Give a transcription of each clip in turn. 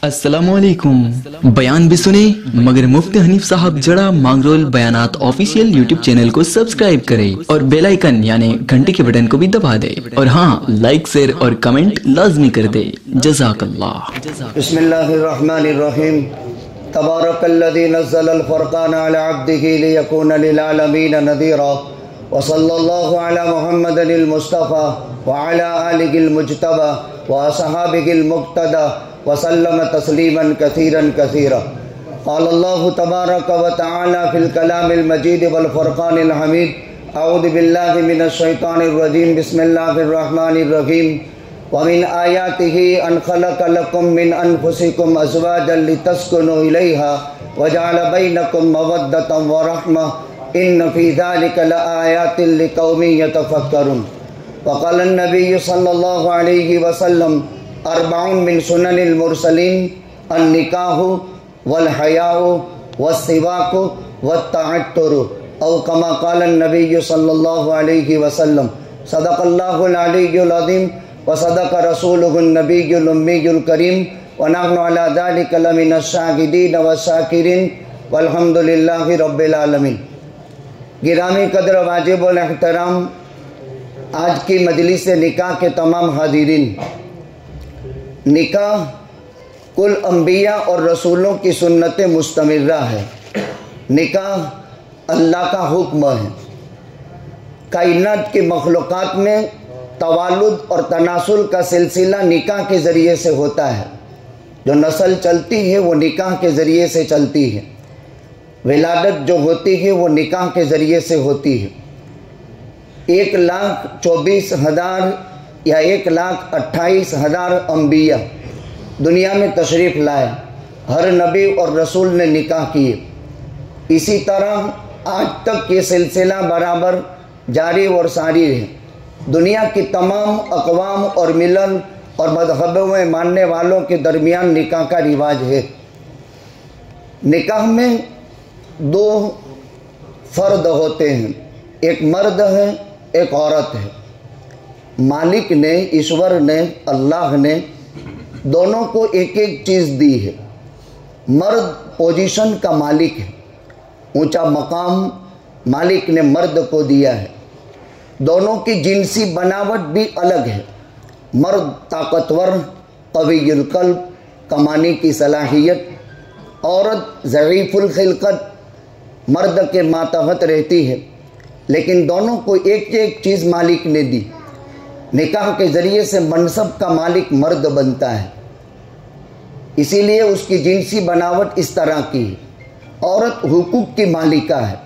अस्सलामुअलैकुम। बयान भी सुने मगर मुफ्ती हनीफ साहब जड़ा मांगरोल बयानात ऑफिशियल यूट्यूब चैनल को सब्सक्राइब करे और बेल आइकन यानी घंटे के बटन को भी दबा दे और हाँ, लाइक शेयर और कमेंट लाजमी कर दे। जज़ाकल्लाह। बिस्मिल्लाहिर्रहमानिर्रहीम। तबारकल्लज़ी नज़्ज़लल फ़ुरक़ान अला अब्दिही लियकून लिलआलमीन नज़ीरा व सल्लल्लाहु अला मुहम्मदिल मुस्तफ़ा व अला आलिहिल मुज्तबा व असहाबिहिल मुक़्तदा वसल्लम तस्लीमन कसीरन कसीरा। क़ाल अल्लाहु तबारक व तआला फ़िल कलामिल मजीद वल फ़ुरक़ानिल हमीद। अऊज़ु बिल्लाहि मिनश शैतानिर रजीम। बिस्मिल्लाहिर रहमानिर रहीम। व मिन आयातिही अन खलक़ लकुम मिन अनफुसिकुम अज़वाजन लितस्कुनु इलैहा व जअल बैनकुम मवद्दतन व रहमह इन्न फ़ी ज़ालिका लआयातिन लिक़ौमिन यतफ़क्करून। व क़ाला नबी सल्लल्लाहु अलैहि वसल्लम अर्बाउन मिन सुननिल मुरसलीन अन्निकाहु वल हयाउ वस्सिवाकु वत्तअत्तुरु औ कमा क़ाला नबी सल्लल्लाहु अलैहि वसल्लम। सदक़ल्लाहुल अलीयुल अज़ीम व सदक़ रसूलुहुन नबियुल उम्मीयुल करीम व नहनु अला ज़ालिका लमिनश शाहिदीन व शाकिरीन वल्हम्दुलिल्लाहि रब्बिल आलमीन। गिरामी कदर वाजिबुल एहतराम आज की मजलिस निकाह के तमाम हाज़िरीन, निकाह कुल अंबिया और रसूलों की सुन्नत मुस्तमिर्रा है। निकाह अल्लाह का हुक्म है। कायनात की मखलूक़ात में तवालुद और तनासुल का सिलसिला निकाह के ज़रिए से होता है। जो नस्ल चलती है वो निकाह के ज़रिए से चलती है। विलादत जो होती है वो निकाह के ज़रिए से होती है। 1,24,000 या 1,28,000 अंबिया दुनिया में तशरीफ़ लाए। हर नबी और रसूल ने निकाह किए। इसी तरह आज तक ये सिलसिला बराबर जारी और सारी है। दुनिया की तमाम अक़वाम और मिलल और मज़हबों में मानने वालों के दरमियान निकाह का रिवाज है। निकाह में 2 फ़र्द होते हैं, एक मर्द है, एक औरत है। मालिक ने, ईश्वर ने, अल्लाह ने दोनों को एक एक चीज़ दी है। मर्द पोजीशन का मालिक है, ऊंचा मकाम मालिक ने मर्द को दिया है। दोनों की जिनसी बनावट भी अलग है। मर्द ताकतवर, क़वियुल क़ल्ब, कमाने की सलाहियत, औरत ज़ईफ़ुल ख़िलक़त, मर्द के मातहत रहती है। लेकिन दोनों को एक एक चीज़ मालिक ने दी। निकाह के ज़रिए से मनसब का मालिक मर्द बनता है, इसीलिए उसकी जिनसी बनावट इस तरह की है। औरत हुकूक की मालिका है।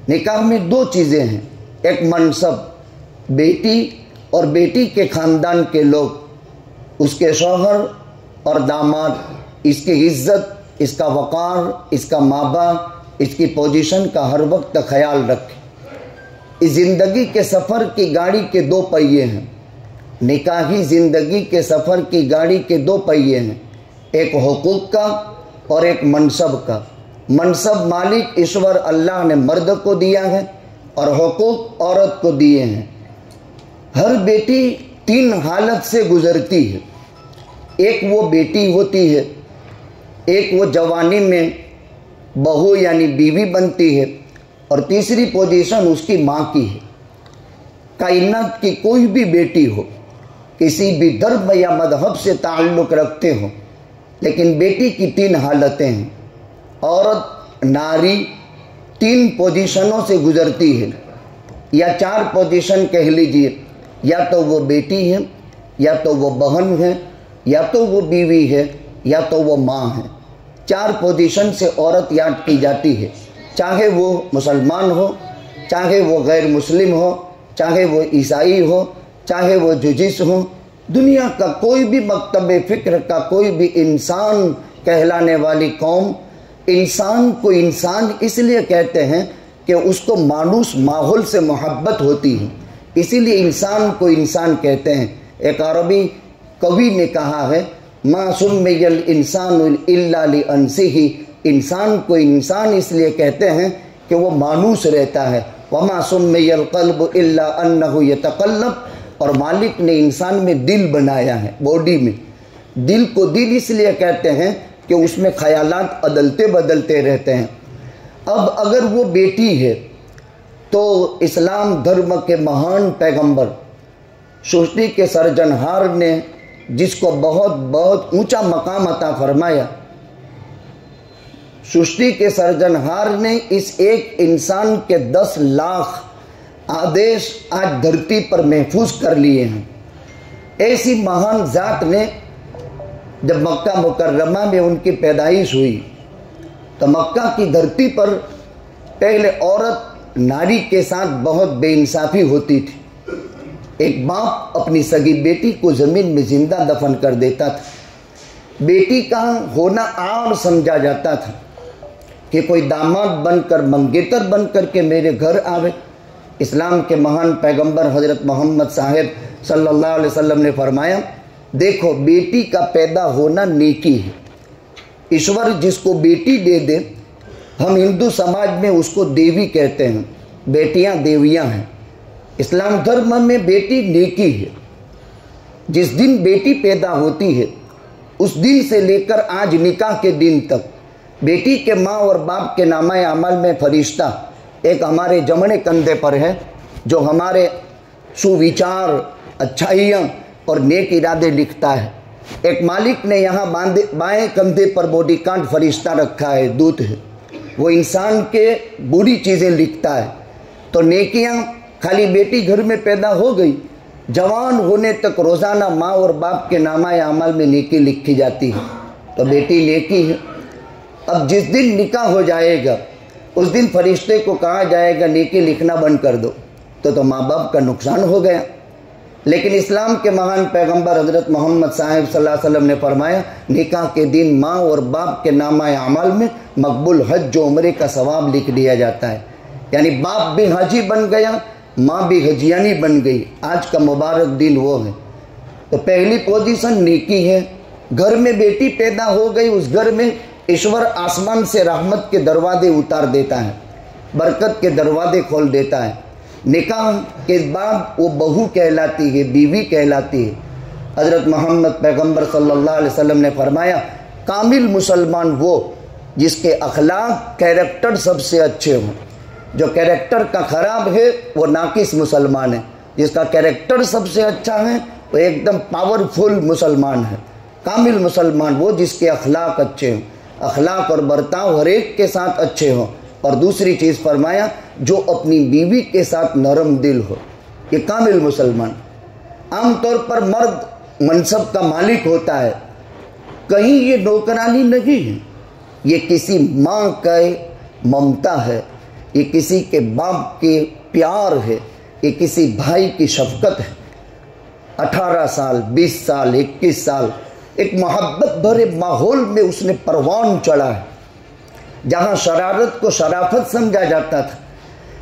निकाह में 2 चीज़ें हैं, एक मनसब, बेटी और बेटी के ख़ानदान के लोग, उसके शौहर और दामाद, इसकी इज़्ज़त, इसका वक़ार, इसका माबा, इसकी पोजीशन का हर वक्त ख्याल रखें। इस ज़िंदगी के सफ़र की गाड़ी के 2 पहिए हैं। निकाही ज़िंदगी के सफ़र की गाड़ी के 2 पहिए हैं, एक हुकूक का और एक मनसब का। मनसब मालिक ईश्वर अल्लाह ने मर्द को दिया है और हुकूक औरत को दिए हैं। हर बेटी 3 हालत से गुज़रती है। एक वो बेटी होती है, एक वो जवानी में बहू यानी बीवी बनती है और तीसरी पोजीशन उसकी माँ की है। कायनात की कोई भी बेटी हो, किसी भी धर्म या मजहब से ताल्लुक़ रखते हो, लेकिन बेटी की 3 हालतें हैं। औरत नारी 3 पोजीशनों से गुज़रती है, या 4 पोजीशन कह लीजिए। या तो वो बेटी है, या तो वो बहन है, या तो वो बीवी है, या तो वो माँ है। 4 पोजीशन से औरत याद की जाती है। चाहे वो मुसलमान हो, चाहे वो गैर मुस्लिम हो, चाहे वो ईसाई हो, चाहे वो जुजिस हो, दुनिया का कोई भी मकतब फ़िक्र का कोई भी इंसान कहलाने वाली कौम, इंसान को इंसान इसलिए कहते हैं कि उसको मानूस माहौल से मोहब्बत होती है, इसीलिए इंसान को इंसान कहते हैं। एक अरबी कवि ने कहा है, मा सुम्मियल इंसान इल्ला लिअनसिही, इंसान को इंसान इसलिए कहते हैं कि वो मानूस रहता है। वमा सुम्मियल क़ल्ब इल्ला अन्नहु यतक़ल्लब, और मालिक ने इंसान में दिल बनाया है, बॉडी में। दिल को दिल इसलिए कहते हैं कि उसमें ख्यालात अदलते बदलते रहते हैं। अब अगर वो बेटी है तो इस्लाम धर्म के महान पैगंबर, सृष्टि के सर्जनहार ने जिसको बहुत बहुत ऊंचा मकाम अता फरमाया, सृष्टि के सर्जनहार ने इस एक इंसान के 10 लाख आदेश आज धरती पर महफूज कर लिए हैं। ऐसी महान जात ने जब मक्का मुकर्रमा में उनकी पैदाइश हुई तो मक्का की धरती पर पहले औरत नारी के साथ बहुत बेइंसाफी होती थी। एक बाप अपनी सगी बेटी को ज़मीन में जिंदा दफन कर देता था। बेटी का होना आर समझा जाता था कि कोई दामाद बनकर, मंगेतर बनकर के मेरे घर आवे। इस्लाम के महान पैगंबर हज़रत मोहम्मद साहब सल्लल्लाहु अलैहि वसल्लम ने फरमाया, देखो बेटी का पैदा होना नेकी है। ईश्वर जिसको बेटी दे दे, हम हिंदू समाज में उसको देवी कहते हैं, बेटियां देवियां हैं। इस्लाम धर्म में बेटी नेकी है। जिस दिन बेटी पैदा होती है उस दिन से लेकर आज निकाह के दिन तक बेटी के माँ और बाप के नामा अमल में फरिश्ता एक हमारे जमने कंधे पर है, जो हमारे सुविचार, अच्छाइयाँ और नेक इरादे लिखता है। एक मालिक ने यहाँ बाएं कंधे पर बॉडीगार्ड फरिश्ता रखा है, दूत है, वो इंसान के बुरी चीज़ें लिखता है। तो नेकियाँ खाली बेटी घर में पैदा हो गई, जवान होने तक रोज़ाना माँ और बाप के नामा अमल में नेकी लिखी जाती है, तो बेटी नेकी है। अब जिस दिन निकाह हो जाएगा उस दिन फरिश्ते को कहा जाएगा नेकी लिखना बंद कर दो, तो माँ बाप का नुकसान हो गया। लेकिन इस्लाम के महान पैगंबर हज़रत मोहम्मद साहब सल्लल्लाहु अलैहि वसल्लम ने फरमाया, निकाह के दिन माँ और बाप के नामा अमल में मकबूल हज जो उम्रे का सवाब लिख दिया जाता है। यानी बाप भी हाजी बन गया, माँ भी हजियानी बन गई। आज का मुबारक दिन वो है। तो पहली पोजीशन नेकी है। घर में बेटी पैदा हो गई, उस घर में ईश्वर आसमान से रहमत के दरवाजे उतार देता है, बरकत के दरवाजे खोल देता है। निकाह के बाद वो बहू कहलाती है, बीवी कहलाती है। हज़रत मोहम्मद पैगंबर सल्लल्लाहु अलैहि वसल्लम ने फरमाया, कामिल मुसलमान वो जिसके अखलाक, कैरेक्टर सबसे अच्छे हों। जो कैरेक्टर का ख़राब है वो नाकिस मुसलमान है, जिसका कैरेक्टर सबसे अच्छा है वो एकदम पावरफुल मुसलमान है। कामिल मुसलमान वो जिसके अखलाक अच्छे हों, अखलाक और बर्ताव हर एक के साथ अच्छे हों। और दूसरी चीज़ फरमाया, जो अपनी बीवी के साथ नरम दिल हो, ये कामिल मुसलमान। आमतौर पर मर्द मनसब का मालिक होता है, कहीं ये नौकरानी नहीं है, ये किसी माँ का ममता है, ये किसी के बाप के प्यार है, ये किसी भाई की शफकत है। 18 साल, 20 साल, 21 साल एक मोहब्बत भरे माहौल में उसने परवान चढ़ा है, जहाँ शरारत को शराफत समझा जाता था,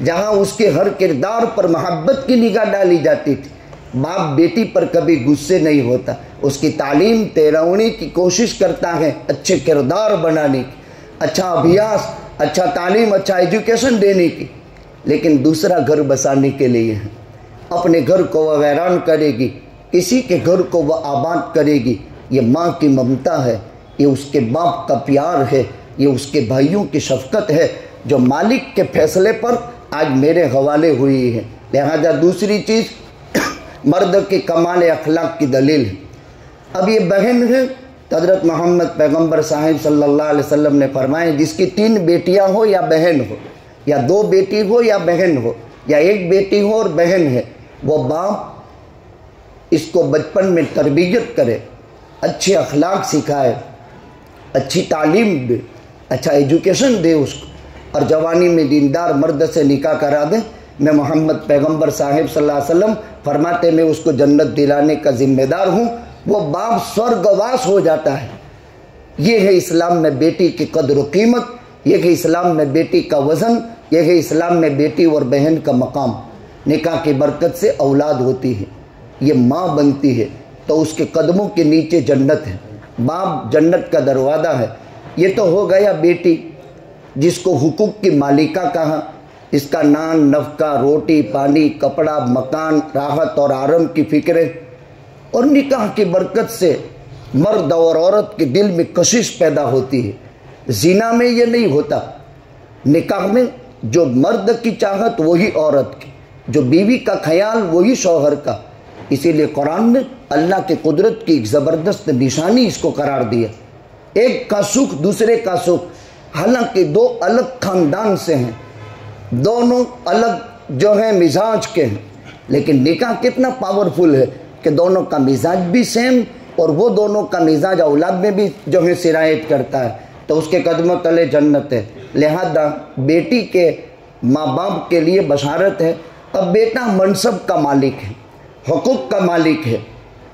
जहाँ उसके हर किरदार पर मोहब्बत की निगाह डाली जाती थी। बाप बेटी पर कभी गुस्से नहीं होता, उसकी तालीम तेरवनी की कोशिश करता है, अच्छे किरदार बनाने की, अच्छा अभ्यास, अच्छा तालीम, अच्छा एजुकेशन देने की। लेकिन दूसरा घर बसाने के लिए है। अपने घर को वह वैरान करेगी, किसी के घर को वह आबाद करेगी। ये माँ की ममता है, ये उसके बाप का प्यार है, ये उसके भाइयों की शफकत है, जो मालिक के फैसले पर आज मेरे हवाले हुई है। लिहाजा दूसरी चीज़ मर्द के कमाल अखलाक की दलील है। अब ये बहन है, हज़रत मोहम्मद पैगंबर साहिब सल्लल्लाहु अलैहि वसल्लम ने फरमाया, जिसकी 3 बेटियां हो या बहन हो, या 2 बेटी हो या बहन हो, या 1 बेटी हो और बहन है, वो बाप इसको बचपन में तरबियत करे, अच्छे अखलाक सिखाए, अच्छी तालीम दे, अच्छा एजुकेशन दे उसको, और जवानी में दीनदार मर्द से निकाह करा दे। मैं मोहम्मद पैगंबर साहिब सल्लल्लाहु अलैहि वसल्लम फरमाते मैं उसको जन्नत दिलाने का जिम्मेदार हूँ। वो बाप स्वर्गवास हो जाता है। ये है इस्लाम में बेटी की कदर व कीमत, ये है इस्लाम में बेटी का वज़न, ये है इस्लाम में बेटी और बहन का मकाम। निकाह की बरकत से औलाद होती है, ये माँ बनती है, तो उसके कदमों के नीचे जन्नत है। बाप जन्नत का दरवाज़ा है। ये तो हो गया बेटी, जिसको हुकूक की मालिका कहा, इसका नान, नफका, रोटी, पानी, कपड़ा, मकान, राहत और आराम की फिक्र। और निकाह की बरकत से मर्द और औरत के दिल में कशिश पैदा होती है। जिना में ये नहीं होता। निकाह में जो मर्द की चाहत वही औरत की, जो बीवी का ख्याल वही शौहर का। इसीलिए कुरान ने अल्लाह की कुदरत की एक ज़बरदस्त निशानी इसको करार दिया। एक का सुख दूसरे का सुख, हालांकि दो अलग खानदान से हैं, दोनों अलग जो है मिजाज के हैं, लेकिन निकाह कितना पावरफुल है कि दोनों का मिजाज भी सेम और वो दोनों का मिजाज औलाद में भी जो है सिरायत करता है, तो उसके कदमों तले जन्नत है। लिहाजा बेटी के माँ बाप के लिए बशारत है। अब बेटा मनसब का मालिक है, हुकूक का मालिक है,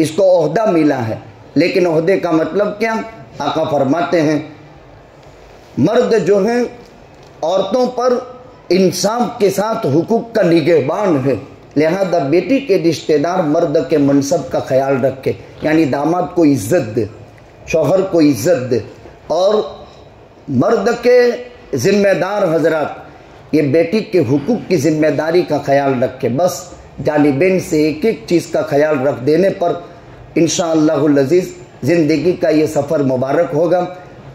इसको ओहदा मिला है, लेकिन ओहदे का मतलब क्या? आका फरमाते हैं मर्द जो है औरतों पर इंसाफ के साथ हुकूक का निगहबान है। लिहाजा बेटी के रिश्तेदार मर्द के मनसब का ख्याल रखे, यानी दामाद को इज्जत दे, शौहर को इज्जत दे। और मर्द के ज़िम्मेदार हजरात ये बेटी के हुकूक की ज़िम्मेदारी का ख्याल रखे। बस जानिबैन से एक एक चीज़ का ख्याल रख देने पर इंशाअल्लाहुल अज़ीज़ ज़िंदगी का ये सफ़र मुबारक होगा।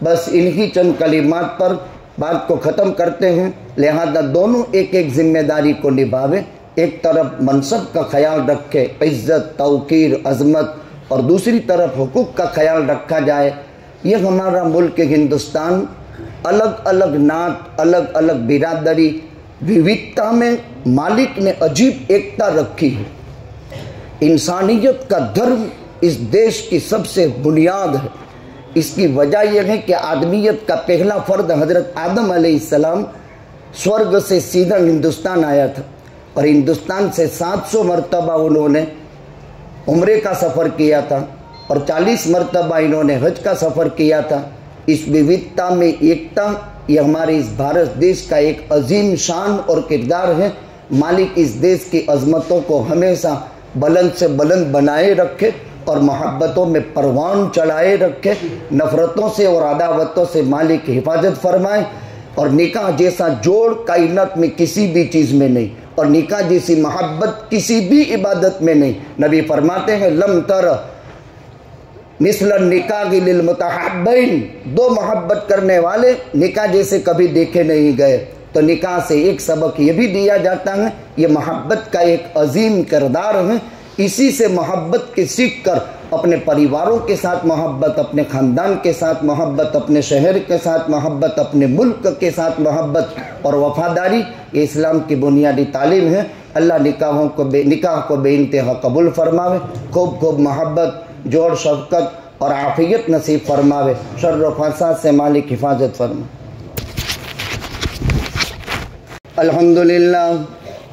बस इन्हीं चंद कलिमात पर बात को ख़त्म करते हैं। लिहाजा दोनों एक एक ज़िम्मेदारी को निभावे। एक तरफ मनसब का ख्याल रखे, इज़्ज़त, तौक़ीर, अज़मत, और दूसरी तरफ हुकूक का ख्याल रखा जाए। ये हमारा मुल्क हिंदुस्तान अलग अलग नात, अलग अलग बिरादरी, विविधता में मालिक ने अजीब एकता रखी है। इंसानियत का धर्म इस देश की सबसे बुनियाद है। इसकी वजह यह है कि आदमियत का पहला फ़र्द हज़रत आदम अलैहिस्सलाम स्वर्ग से सीधा हिंदुस्तान आया था, और हिंदुस्तान से 700 मरतबा उन्होंने उम्रे का सफ़र किया था, और 40 मरतबा इन्होंने हज का सफ़र किया था। इस विविधता में एकता ये हमारे इस भारत देश का एक अजीम शान और किरदार है। मालिक इस देश की अज़मतों को हमेशा बुलंद से बुलंद बनाए रखे और मोहब्बतों में परवान चढ़ाए रखे। नफ़रतों से और अदावतों से मालिक हिफाजत फरमाए। और निकाह जैसा जोड़ कायनात में किसी भी चीज़ में नहीं, और निकाह जैसी मोहब्बत किसी भी इबादत में नहीं। नबी फरमाते हैं लम तर मिसल निकाह लिल मुतहब्बैन, दो मोहब्बत करने वाले निकाह जैसे कभी देखे नहीं गए। तो निकाह से एक सबक ये भी दिया जाता है, ये मोहब्बत का एक अजीम किरदार है। इसी से मोहब्बत के सीख कर अपने परिवारों के साथ मोहब्बत, अपने ख़ानदान के साथ मोहब्बत, अपने शहर के साथ मोहब्बत, अपने मुल्क के साथ मोहब्बत और वफ़ादारी, ये इस्लाम की बुनियादी तालीम है। अल्लाह निकाह को बेइंतहा कबूल फरमावे, खूब खूब मोहब्बत, जोड़, शफ़क़त और आफ़ियत नसीब फरमावे। शर्र व फ़साद से मालिक हिफाजत फरमा। अल्हम्दुलिल्लाह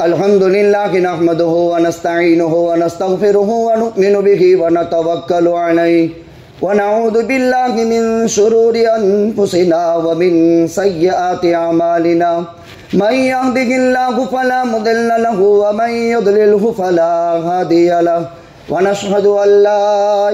अल्हम्दुलिल्लाह नहमदुहु व नस्तईनुहुहु व नस्तगफिरुहु व नुमिनु बिही व नतवक्कलु अलैहि व नऊज़ु बिल्लाहि मिन शुरूरि अनफुसिना व मिन सय्यिआति अमालिना। मन यहदिहिल्लाहु फला मुदिल्ल लहु व मन युद्लिलहु फला हादिय लहु व नशहदु अल्ला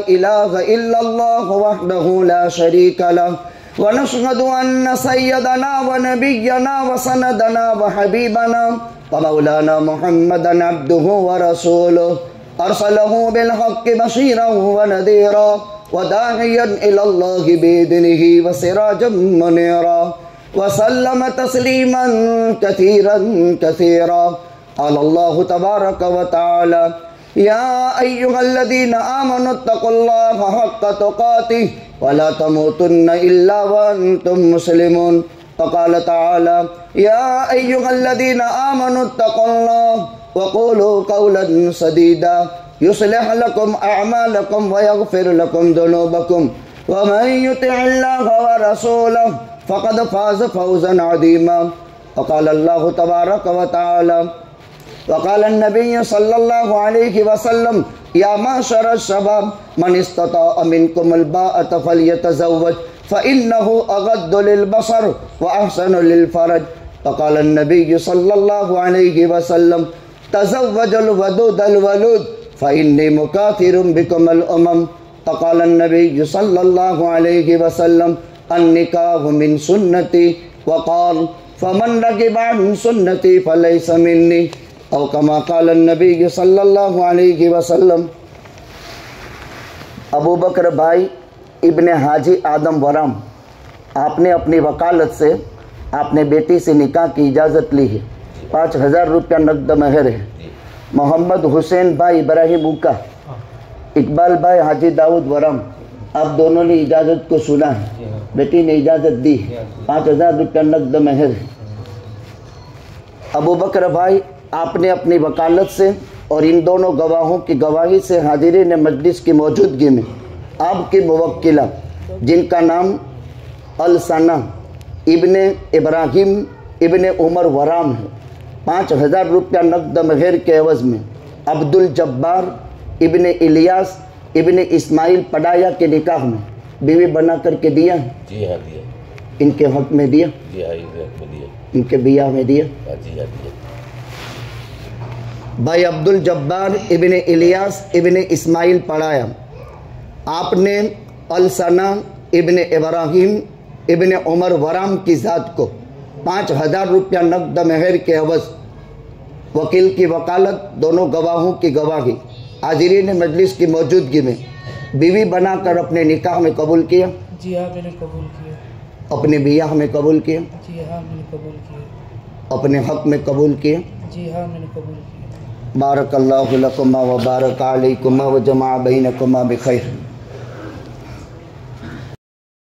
इलाहा इल्लल्लाहु वहदहु ला शरीका लहु व नशहदु अन्न सय्यदना व नबिय्यना व सनदना व हबीबना व मौलाना मुहम्मदन अब्दुहु व रसूलुहु अरसलहु बिल हक़्क़ि बशीरन व नज़ीरा व दाइयन इलल्लाहि बिइज़निहि व सिराजम मुनीरा व सल्लम तस्लीमन कसीरन कसीरा। अल्लाहु तबारक व तआला या अय्युहल्लज़ीना आमनुत्तक़ुल्लाहा हक़्क़ तुक़ातिहि व ला तमूतुन्ना इल्ला व अंतुम मुस्लिमून। फ़क़ाल तआला या अय्युहल्लज़ीना आमनुत्तक़ुल्लाहा व क़ूलू क़ौलन सदीदा युस्लिह लकुम अअमालकुम व यग़फ़िर लकुम ज़ुनूबकुम व मन युतिइल्लाहा व रसूलहु फ़क़द फ़ाज़ फ़ौज़न अज़ीमा। फ़क़ाल अल्लाहु तबारक व तआला वक़ाल नबी सल्लल्लाहु अलैहि वसल्लम या माशर शबाब मन इस्तताअ मिनकुमुल बाअत फल्यतज़व्वज फ़इन्नहु अग़द्दु लिलबसर व अहसनु लिलफ़रज। फ़क़ाल नबी सल्लल्लाहु अलैहि वसल्लम तज़व्वजुल वदूदल वलूद फ़इन्नी मुकाथिरुम बिकुमुल उमम। फ़क़ाल नबी सल्लल्लाहु अलैहि वसल्लम अन्निकाहु मिन सुन्नती वक़ाल फ़मन रग़िबा अन सुन्नती फ़लैसा मिन्नी औ कमा क़ाल नबी सल्लल्लाहु अलैहि वसल्लम। अबू बकर भाई इब्ने हाजी आदम वराम, आपने अपनी वकालत से आपने बेटी से निकाह की इजाज़त ली है। 5000 रुपया नकद महर है। मोहम्मद हुसैन भाई इब्राहिम उका, इकबाल भाई हाजी दाऊद वराम, आप दोनों ने इजाज़त को सुना है, बेटी ने इजाज़त दी, 5000 रुपया नकद महर है। अबू बकर भाई, आपने अपनी वकालत से और इन दोनों गवाहों की गवाही से हाजिरीन मजलिस की मौजूदगी में आपकी मुवक्किला, जिनका नाम अलसना इब्ने इब्राहिम इब्ने उमर वराम है, 5000 रुपया नकद महर के एवज़ में अब्दुल जब्बार इब्ने इलियास इब्ने इस्माइल पडाया के निकाह में बीवी बना करके दिया है? जी हाँ दिया। इनके हक में दिया? जी हाँ, इनके हक में दिया। इनके बियाह में दिया? जी हाँ दिया। भाई अब्दुल जब्बार इब्ने इलियास इब्ने इस्माइल पढ़ाया, आपने अलसना इब्ने इब्राहिम इब्ने उमर वराम की ज़ात को 5000 रुपया नकद महर के एवज़ वकील की वकालत, दोनों गवाहों की गवाही, हाजिरीन मजलिस की मौजूदगी में बीवी बनाकर अपने निकाह में कबूल किया? जी हाँ मैंने कबूल किया। अपने बियाह में कबूल किया? जी हाँ मैंने कबूल किया। अपने हक में कबूल किया? जी हाँ मैंने कबूल किया। बारकल्लाहु लकुमा व बारक अलैकुमा व जमा बैनकुमा बिखैर।